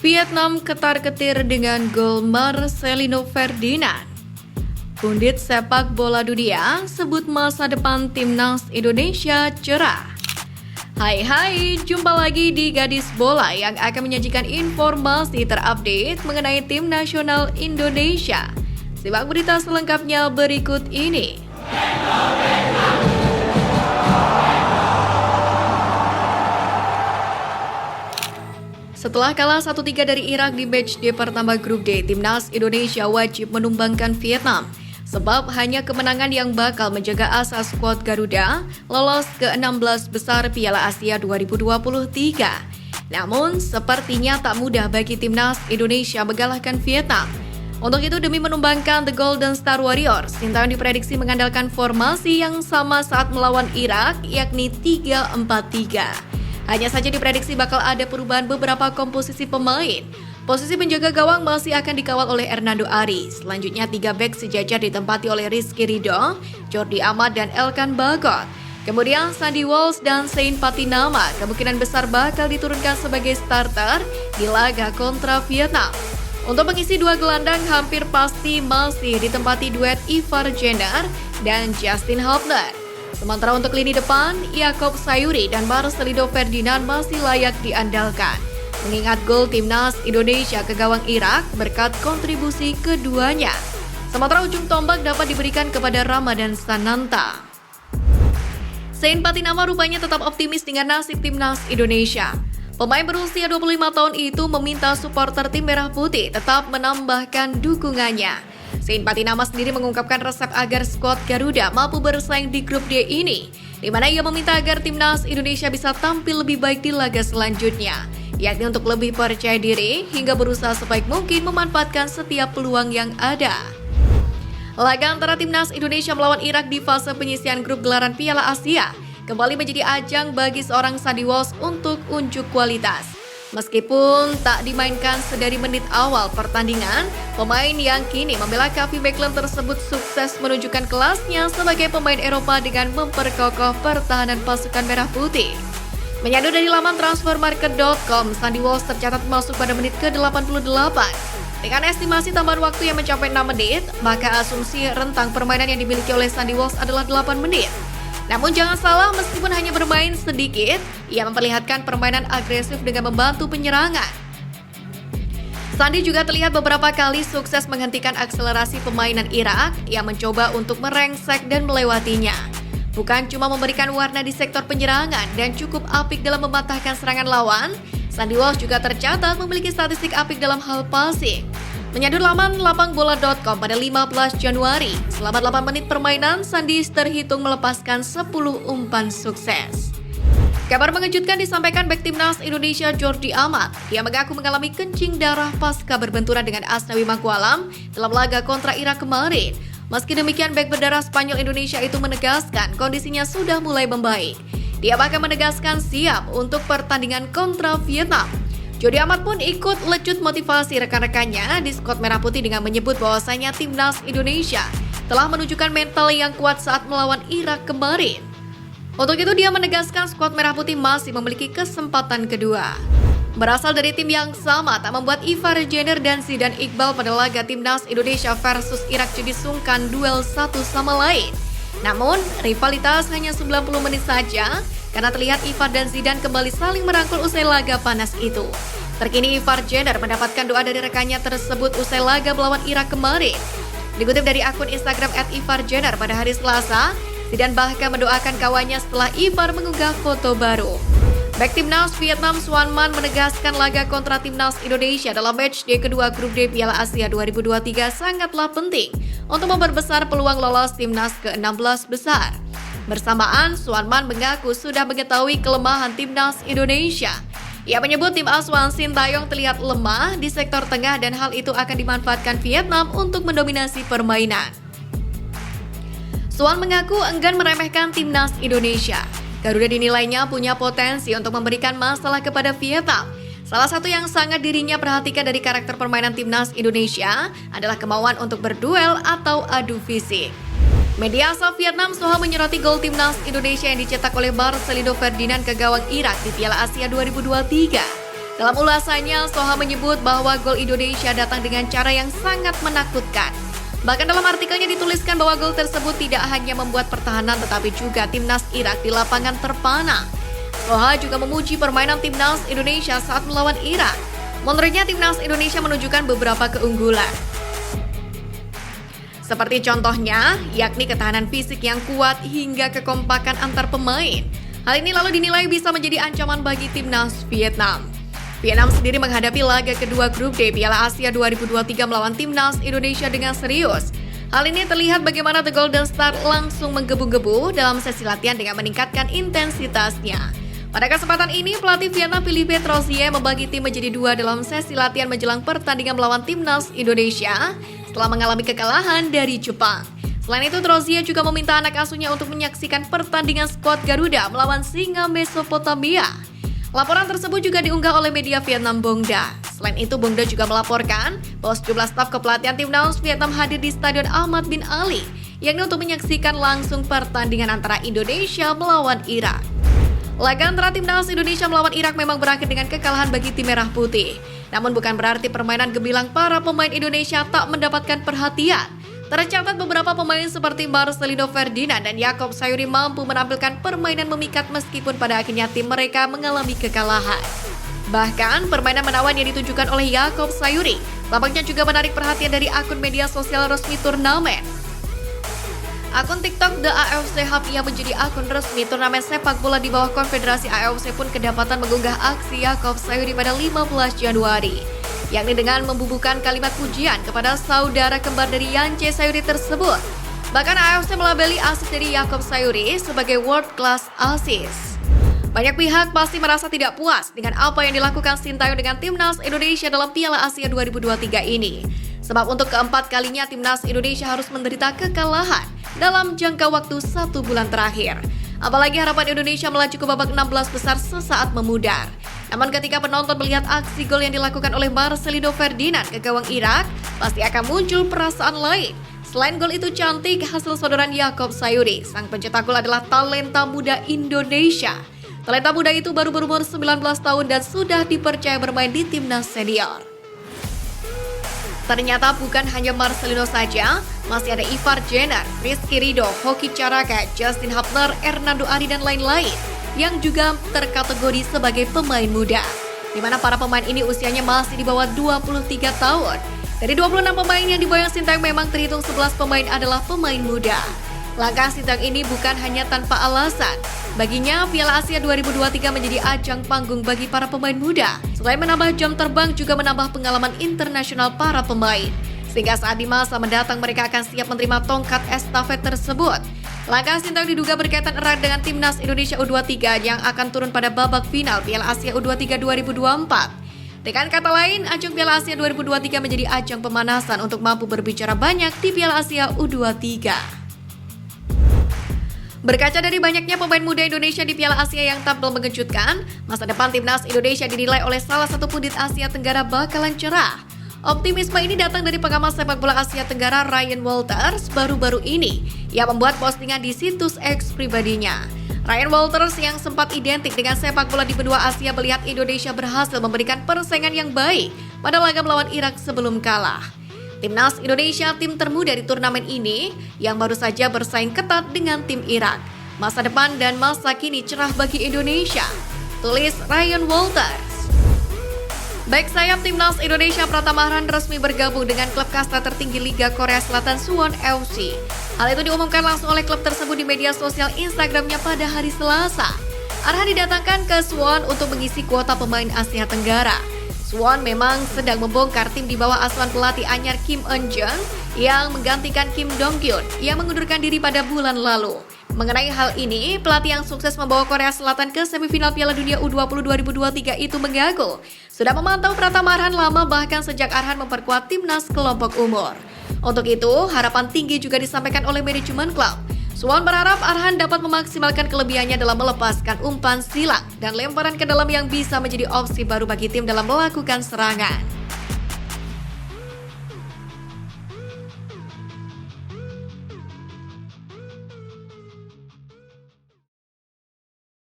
Vietnam ketar-ketir dengan gol Marcelino Ferdinand. Pundit sepak bola dunia sebut masa depan timnas Indonesia cerah. Hai, jumpa lagi di Gadis Bola yang akan menyajikan informasi terupdate mengenai tim nasional Indonesia. Simak berita selengkapnya berikut ini. Setelah kalah 1-3 dari Irak di matchday pertama grup D, timnas Indonesia wajib menumbangkan Vietnam. Sebab hanya kemenangan yang bakal menjaga asa skuad Garuda lolos ke 16 besar Piala Asia 2023. Namun, sepertinya tak mudah bagi timnas Indonesia mengalahkan Vietnam. Untuk itu, demi menumbangkan The Golden Star Warriors, Sintayong diprediksi mengandalkan formasi yang sama saat melawan Irak, yakni 3-4-3. Hanya saja diprediksi bakal ada perubahan beberapa komposisi pemain. Posisi penjaga gawang masih akan dikawal oleh Hernando Ari. Selanjutnya 3 bek sejajar ditempati oleh Rizky Ridho, Jordi Amat, dan Elkan Bagot. Kemudian Sandy Walsh dan Sain Patinama kemungkinan besar bakal diturunkan sebagai starter di laga kontra Vietnam. Untuk mengisi 2 gelandang hampir pasti masih ditempati duet Ivar Jenner dan Justin Hubner. Sementara untuk lini depan, Yaakob Sayuri dan Marcelino Ferdinand masih layak diandalkan. Mengingat gol timnas Indonesia ke gawang Irak berkat kontribusi keduanya. Sementara ujung tombak dapat diberikan kepada Ramadan Sananta. Sain Patinama rupanya tetap optimis dengan nasib timnas Indonesia. Pemain berusia 25 tahun itu meminta supporter tim Merah Putih tetap menambahkan dukungannya. Sain Patinama sendiri mengungkapkan resep agar skuad Garuda mampu bersaing di grup D ini, di mana ia meminta agar timnas Indonesia bisa tampil lebih baik di laga selanjutnya, yakni untuk lebih percaya diri hingga berusaha sebaik mungkin memanfaatkan setiap peluang yang ada. Laga antara timnas Indonesia melawan Irak di fase penyisihan grup gelaran Piala Asia kembali menjadi ajang bagi seorang Sandy Walsh untuk unjuk kualitas. Meskipun tak dimainkan sedari menit awal pertandingan, pemain yang kini membela Cafe Backland tersebut sukses menunjukkan kelasnya sebagai pemain Eropa dengan memperkokoh pertahanan pasukan Merah Putih. Menyadu dari laman transfermarket.com, Sandy Walsh tercatat masuk pada menit ke-88. Dengan estimasi tambahan waktu yang mencapai 6 menit, maka asumsi rentang permainan yang dimiliki oleh Sandy Walsh adalah 8 menit. Namun jangan salah, meskipun hanya bermain sedikit, ia memperlihatkan permainan agresif dengan membantu penyerangan. Sandy juga terlihat beberapa kali sukses menghentikan akselerasi permainan Irak yang mencoba untuk merengsek dan melewatinya. Bukan cuma memberikan warna di sektor penyerangan dan cukup apik dalam mematahkan serangan lawan, Sandy Walsh juga tercatat memiliki statistik apik dalam hal passing. Menyadu laman lapangbola.com pada 15 Januari, selama 8 menit permainan, Sandy terhitung melepaskan 10 umpan sukses. Kabar mengejutkan disampaikan bek timnas Indonesia Jordi Amat. Dia mengaku mengalami kencing darah pasca berbenturan dengan Asnawi Mangkualam dalam laga kontra Irak kemarin. Meski demikian, bek berdarah Spanyol Indonesia itu menegaskan kondisinya sudah mulai membaik. Dia bahkan menegaskan siap untuk pertandingan kontra Vietnam. Jordi Amat pun ikut lecut motivasi rekan-rekannya di skuad Merah Putih dengan menyebut bahwasanya timnas Indonesia telah menunjukkan mental yang kuat saat melawan Irak kemarin. Untuk itu dia menegaskan skuad Merah Putih masih memiliki kesempatan kedua. Berasal dari tim yang sama tak membuat Ivar Jenner dan Zidane Iqbal pada laga timnas Indonesia versus Irak jadi sungkan duel satu sama lain. Namun rivalitas hanya 90 menit saja, karena terlihat Ivar dan Zidane kembali saling merangkul usai laga panas itu. Terkini Ivar Jenner mendapatkan doa dari rekannya tersebut usai laga melawan Irak kemarin. Dikutip dari akun Instagram @IvarJenner pada hari Selasa, Zidane bahkan mendoakan kawannya setelah Ivar mengunggah foto baru. Bek timnas Vietnam Xuan Man menegaskan laga kontra timnas Indonesia dalam matchday kedua grup D Piala Asia 2023 sangatlah penting untuk memperbesar peluang lolos timnas ke-16 besar. Bersamaan, Xuan Man mengaku sudah mengetahui kelemahan timnas Indonesia. Ia menyebut tim asuhan Sintayong terlihat lemah di sektor tengah dan hal itu akan dimanfaatkan Vietnam untuk mendominasi permainan. Xuan mengaku enggan meremehkan timnas Indonesia. Garuda dinilainya punya potensi untuk memberikan masalah kepada Vietnam. Salah satu yang sangat dirinya perhatikan dari karakter permainan timnas Indonesia adalah kemauan untuk berduel atau adu fisik. Media asal Vietnam soal menyoroti gol timnas Indonesia yang dicetak oleh Marcelino Ferdinand ke gawang Irak di Piala Asia 2023. Dalam ulasannya, Soha menyebut bahwa gol Indonesia datang dengan cara yang sangat menakutkan. Bahkan dalam artikelnya dituliskan bahwa gol tersebut tidak hanya membuat pertahanan tetapi juga timnas Irak di lapangan terpana. Soha juga memuji permainan timnas Indonesia saat melawan Irak. Menurutnya timnas Indonesia menunjukkan beberapa keunggulan. Seperti contohnya, yakni ketahanan fisik yang kuat hingga kekompakan antar pemain. Hal ini lalu dinilai bisa menjadi ancaman bagi timnas Vietnam. Vietnam sendiri menghadapi laga kedua grup D Piala Asia 2023 melawan timnas Indonesia dengan serius. Hal ini terlihat bagaimana The Golden Star langsung menggebu-gebu dalam sesi latihan dengan meningkatkan intensitasnya. Pada kesempatan ini, pelatih Vietnam Philippe Troussier membagi tim menjadi dua dalam sesi latihan menjelang pertandingan melawan timnas Indonesia setelah mengalami kekalahan dari Jepang. Selain itu, Troussier juga meminta anak asuhnya untuk menyaksikan pertandingan skuad Garuda melawan Singa Mesopotamia. Laporan tersebut juga diunggah oleh media Vietnam Bongda. Selain itu, Bongda juga melaporkan bahwa sejumlah staf kepelatihan timnas Vietnam hadir di Stadion Ahmad bin Ali, yakni untuk menyaksikan langsung pertandingan antara Indonesia melawan Irak. Laga antara timnas Indonesia melawan Irak memang berakhir dengan kekalahan bagi tim Merah Putih. Namun bukan berarti permainan gemilang para pemain Indonesia tak mendapatkan perhatian. Tercatat beberapa pemain seperti Marcelino Ferdinand dan Yaakob Sayuri mampu menampilkan permainan memikat meskipun pada akhirnya tim mereka mengalami kekalahan. Bahkan permainan menawan yang ditunjukkan oleh Yaakob Sayuri tampaknya juga menarik perhatian dari akun media sosial resmi turnamen. Akun TikTok The AFC Hub yang menjadi akun resmi turnamen sepak bola di bawah Konfederasi AFC pun kedapatan mengunggah aksi Yaakob Sayuri pada 15 Januari, yakni dengan membubuhkan kalimat pujian kepada saudara kembar dari Yance Sayuri tersebut. Bahkan AFC melabeli asis dari Yaakob Sayuri sebagai world class assist. Banyak pihak pasti merasa tidak puas dengan apa yang dilakukan Sintayong dengan timnas Indonesia dalam Piala Asia 2023 ini. Sebab untuk keempat kalinya timnas Indonesia harus menderita kekalahan dalam jangka waktu 1 bulan terakhir. Apalagi harapan Indonesia melaju ke babak 16 besar sesaat memudar. Namun ketika penonton melihat aksi gol yang dilakukan oleh Marcelino Ferdinand ke gawang Irak, pasti akan muncul perasaan lain. Selain gol itu cantik, hasil sodoran Yaakob Sayuri, sang pencetak gol adalah talenta muda Indonesia. Talenta muda itu baru berumur 19 tahun dan sudah dipercaya bermain di timnas senior. Ternyata bukan hanya Marcelino saja, masih ada Ivar Jenner, Rizky Ridho, Hoki Caraka, Justin Hubner, Hernando Ari dan lain-lain yang juga terkategori sebagai pemain muda, di mana para pemain ini usianya masih di bawah 23 tahun. Dari 26 pemain yang diboyong Sintayong memang terhitung 11 pemain adalah pemain muda. Langkah Sintayong ini bukan hanya tanpa alasan. Baginya, Piala Asia 2023 menjadi ajang panggung bagi para pemain muda. Selain menambah jam terbang, juga menambah pengalaman internasional para pemain. Sehingga saat di masa mendatang mereka akan siap menerima tongkat estafet tersebut. Langkah Sintayong diduga berkaitan erat dengan timnas Indonesia U23 yang akan turun pada babak final Piala Asia U23 2024. Dengan kata lain, ajang Piala Asia 2023 menjadi ajang pemanasan untuk mampu berbicara banyak di Piala Asia U23. Berkaca dari banyaknya pemain muda Indonesia di Piala Asia yang tampil mengejutkan, masa depan timnas Indonesia dinilai oleh salah satu pundit Asia Tenggara bakalan cerah. Optimisme ini datang dari pengamat sepak bola Asia Tenggara Ryan Walters baru-baru ini yang membuat postingan di situs X pribadinya. Ryan Walters yang sempat identik dengan sepak bola di benua Asia melihat Indonesia berhasil memberikan persaingan yang baik pada laga melawan Irak sebelum kalah. Timnas Indonesia tim termuda di turnamen ini yang baru saja bersaing ketat dengan tim Irak. Masa depan dan masa kini cerah bagi Indonesia, tulis Ryan Walters. Back sayap timnas Indonesia Pratama Arhan resmi bergabung dengan klub kasta tertinggi Liga Korea Selatan Suwon FC. Hal itu diumumkan langsung oleh klub tersebut di media sosial Instagramnya pada hari Selasa. Arhan didatangkan ke Suwon untuk mengisi kuota pemain Asia Tenggara. Suwon memang sedang membongkar tim di bawah asuhan pelatih anyar Kim Eun-jung yang menggantikan Kim Dong-kyun yang mengundurkan diri pada bulan lalu. Mengenai hal ini, pelatih yang sukses membawa Korea Selatan ke semifinal Piala Dunia U20 2023 itu mengaku sudah memantau Pratama Arhan lama bahkan sejak Arhan memperkuat timnas kelompok umur. Untuk itu, harapan tinggi juga disampaikan oleh manajemen klub. Suwon berharap Arhan dapat memaksimalkan kelebihannya dalam melepaskan umpan silang dan lemparan ke dalam yang bisa menjadi opsi baru bagi tim dalam melakukan serangan.